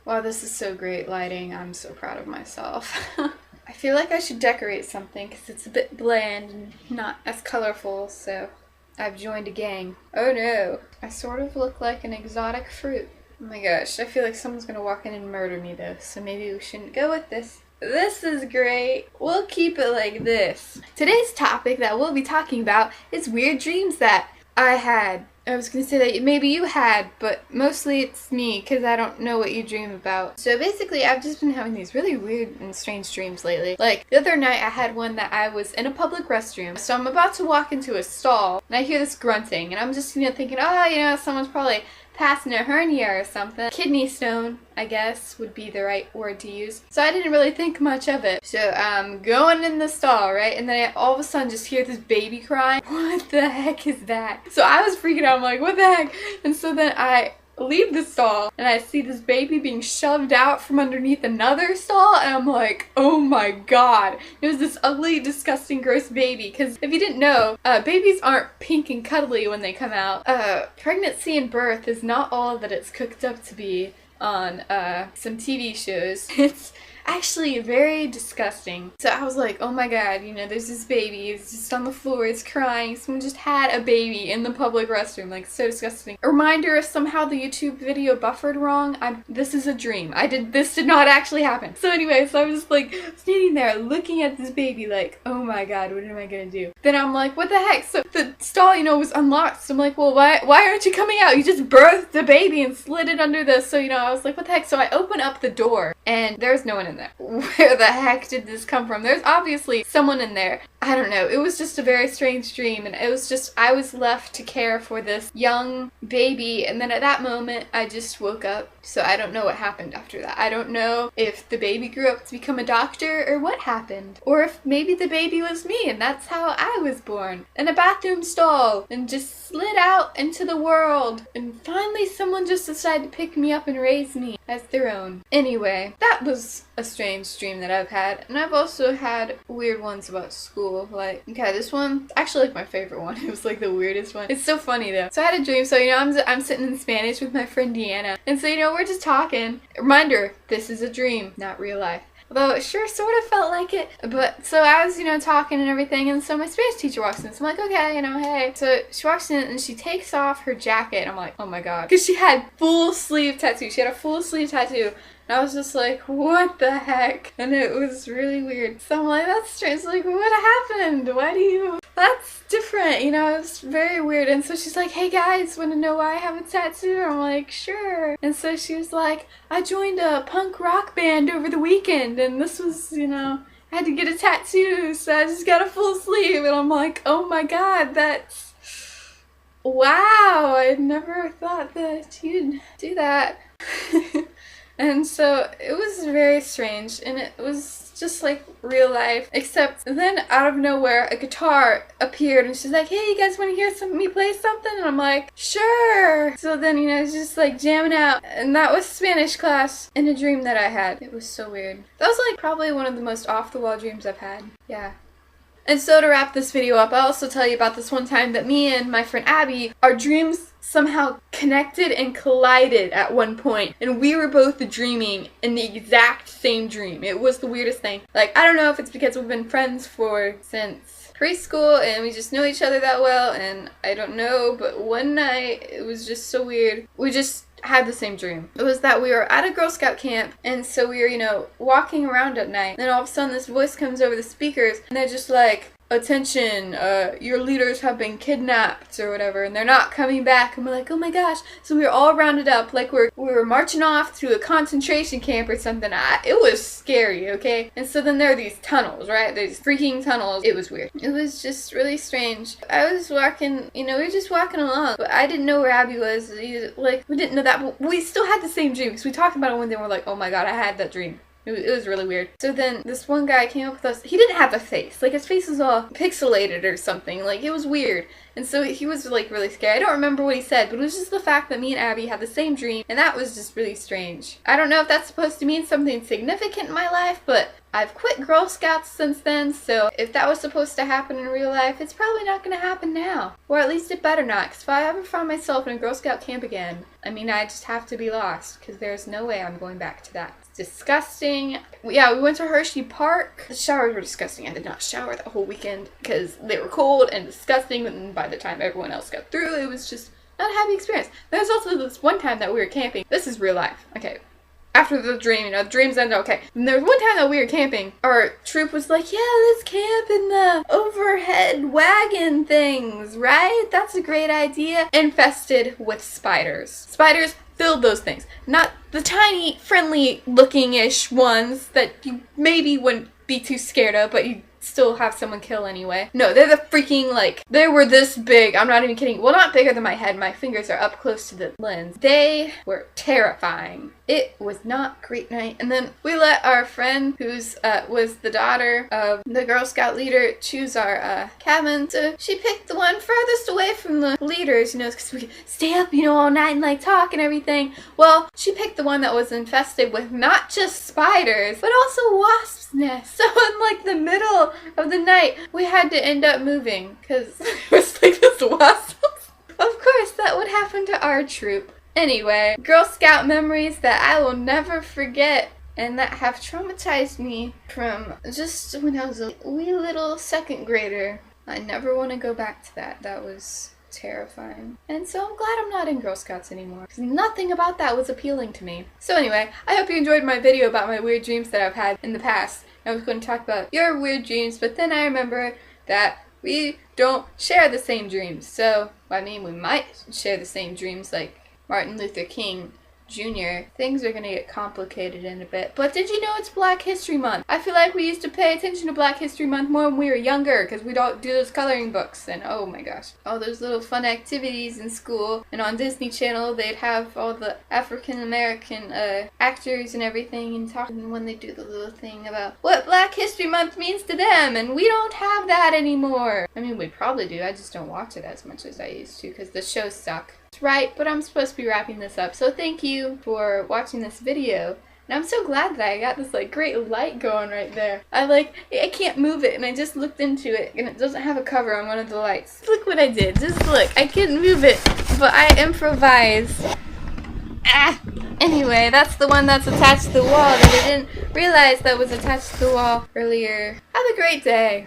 Wow, this is so great lighting. I'm so proud of myself. I feel like I should decorate something because it's a bit bland and not as colorful, so I've joined a gang. Oh no, I sort of look like an exotic fruit. Oh my gosh, I feel like someone's gonna walk in and murder me though, so maybe we shouldn't go with this. This is great. We'll keep it like this. Today's topic that we'll be talking about is weird dreams that I had. I was gonna say that maybe you had, but mostly it's me because I don't know what you dream about. So basically, I've just been having these really weird and strange dreams lately. Like, the other night I had one that I was in a public restroom. So I'm about to walk into a stall and I hear this grunting and I'm just, thinking, oh, someone's probably passing a hernia or something. Kidney stone, I guess, would be the right word to use. So I didn't really think much of it. So I'm going in the stall, right? And then I all of a sudden just hear this baby crying. What the heck is that? So I was freaking out. I'm like, what the heck? And so then I leave the stall and I see this baby being shoved out from underneath another stall and I'm like, oh my god. It was this ugly, disgusting, gross baby. Because if you didn't know, babies aren't pink and cuddly when they come out. Pregnancy and birth is not all that it's cooked up to be on some TV shows. It's actually very disgusting. So I was like, oh my god, there's this baby, it's just on the floor, it's crying, someone just had a baby in the public restroom, like, so disgusting. A reminder, if somehow the YouTube video buffered wrong, this is a dream. This did not actually happen. So anyway, so I was just like, standing there looking at this baby like, oh my god, what am I gonna do? Then I'm like, what the heck? So the stall, was unlocked, so I'm like, well, why aren't you coming out? You just birthed the baby and slid it under this. So, I was like, what the heck? So I open up the door, and there's no one in there. Where the heck did this come from? There's obviously someone in there. I don't know. It was just a very strange dream, and it was just, I was left to care for this young baby, and then at that moment, I just woke up. So I don't know what happened after that. I don't know if the baby grew up to become a doctor, or what happened. Or if maybe the baby was me, and that's how I was born. In a bathroom stall, and just slid out into the world. And finally someone just decided to pick me up and raise me as their own. Anyway, that was a strange dream that I've had. And I've also had weird ones about school. Like, okay, this one, actually like my favorite one. It was like the weirdest one. It's so funny though. So I had a dream, so I'm sitting in Spanish with my friend Deanna. And so, we're just talking. Reminder, this is a dream, not real life. Although it sure sort of felt like it. But so I was, talking and everything, and so my Spanish teacher walks in. So I'm like, okay, hey. So she walks in and she takes off her jacket. And I'm like, oh my god. Because she had full sleeve tattoo. She had a full sleeve tattoo. And I was just like, what the heck? And it was really weird. So I'm like, that's strange. Like, what happened? That's different, it's very weird. And so she's like, hey guys, want to know why I have a tattoo? I'm like, sure. And so she was like, I joined a punk rock band over the weekend, and this was, I had to get a tattoo, so I just got a full sleeve. And I'm like, oh my god, that's... wow, I'd never thought that you'd do that. And so it was very strange, and it was just like real life, except then out of nowhere a guitar appeared and she's like, hey, you guys want to hear me play something? And I'm like, sure. So then, it's just like jamming out, and that was Spanish class in a dream that I had. It was so weird. That was like probably one of the most off-the-wall dreams I've had. Yeah. And so to wrap this video up, I'll also tell you about this one time that me and my friend Abby, our dreams somehow connected and collided at one point, and we were both dreaming in the exact same dream. It was the weirdest thing. Like, I don't know if it's because we've been friends since preschool and we just know each other that well, and I don't know, but one night it was just so weird. We just had the same dream. It was that we were at a Girl Scout camp, and so we were, walking around at night, and then all of a sudden this voice comes over the speakers, and they're just like, attention, your leaders have been kidnapped or whatever, and they're not coming back. And we're like, oh my gosh. So we were all rounded up like we were marching off to a concentration camp or something. It was scary, okay? And so then there are these tunnels, right? These freaking tunnels. It was weird. It was just really strange. I was walking, we were just walking along, but I didn't know where Abby was. We didn't know that, but we still had the same dream, because we talked about it one day and we're like, oh my god, I had that dream. It was really weird. So then this one guy came up with us. He didn't have a face. Like, his face was all pixelated or something. Like, it was weird. And so he was, like, really scary. I don't remember what he said, but it was just the fact that me and Abby had the same dream, and that was just really strange. I don't know if that's supposed to mean something significant in my life, but I've quit Girl Scouts since then, so if that was supposed to happen in real life, it's probably not going to happen now. Or at least it better not, because if I ever find myself in a Girl Scout camp again, I mean, I just have to be lost, because there's no way I'm going back to that. It's disgusting. Yeah, we went to Hershey Park. The showers were disgusting. I did not shower that whole weekend, because they were cold and disgusting, and by the time everyone else got through, it was just not a happy experience. There's also this one time that we were camping. This is real life. Okay. After the dream, the dreams ended, okay. And there was one time that we were camping. Our troop was like, yeah, let's camp in the overhead wagon things, right? That's a great idea. Infested with spiders. Spiders filled those things. Not the tiny, friendly looking-ish ones that you maybe wouldn't be too scared of, but you still have someone kill anyway. No, they're the freaking, like, they were this big. I'm not even kidding. Well, not bigger than my head. My fingers are up close to the lens. They were terrifying. It was not a great night. And then we let our friend, who's was the daughter of the Girl Scout leader, choose our cabin. So she picked the one furthest away from the leaders, because we could stay up, all night and, like, talk and everything. Well, she picked the one that was infested with not just spiders, but also wasps' nests. So in, like, the middle of the night, we had to end up moving, because it was like this wasp. Of course, that would happen to our troop. Anyway, Girl Scout memories that I will never forget and that have traumatized me from just when I was a wee little second grader. I never want to go back to that. That was terrifying. And so I'm glad I'm not in Girl Scouts anymore, because nothing about that was appealing to me. So anyway, I hope you enjoyed my video about my weird dreams that I've had in the past. I was going to talk about your weird dreams, but then I remember that we don't share the same dreams. So, I mean, we might share the same dreams, like Martin Luther King Jr. Things are gonna get complicated in a bit. But did you know it's Black History Month? I feel like we used to pay attention to Black History Month more when we were younger, because we don't do those coloring books, and oh my gosh. All those little fun activities in school, and on Disney Channel they'd have all the African American actors and everything, and talking when they do the little thing about what Black History Month means to them, and we don't have that anymore. I mean, we probably do, I just don't watch it as much as I used to, because the shows suck. Right, but I'm supposed to be wrapping this up, so thank you for watching this video. And I'm so glad that I got this great light going right there. I can't move it, and I just looked into it, and it doesn't have a cover on one of the lights. Look what I did, just look, I couldn't move it, but I improvised. Anyway, that's the one that's attached to the wall that I didn't realize that was attached to the wall earlier. Have a great day.